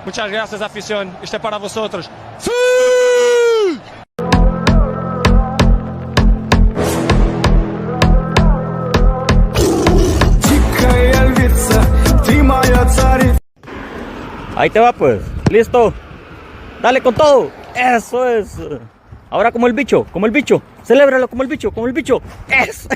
Muchas gracias, afición. Este es para vosotros. ¡Sí! Ahí te va pues, listo. Dale con todo. Eso es. Ahora como el bicho, celébralo como el bicho, Eso.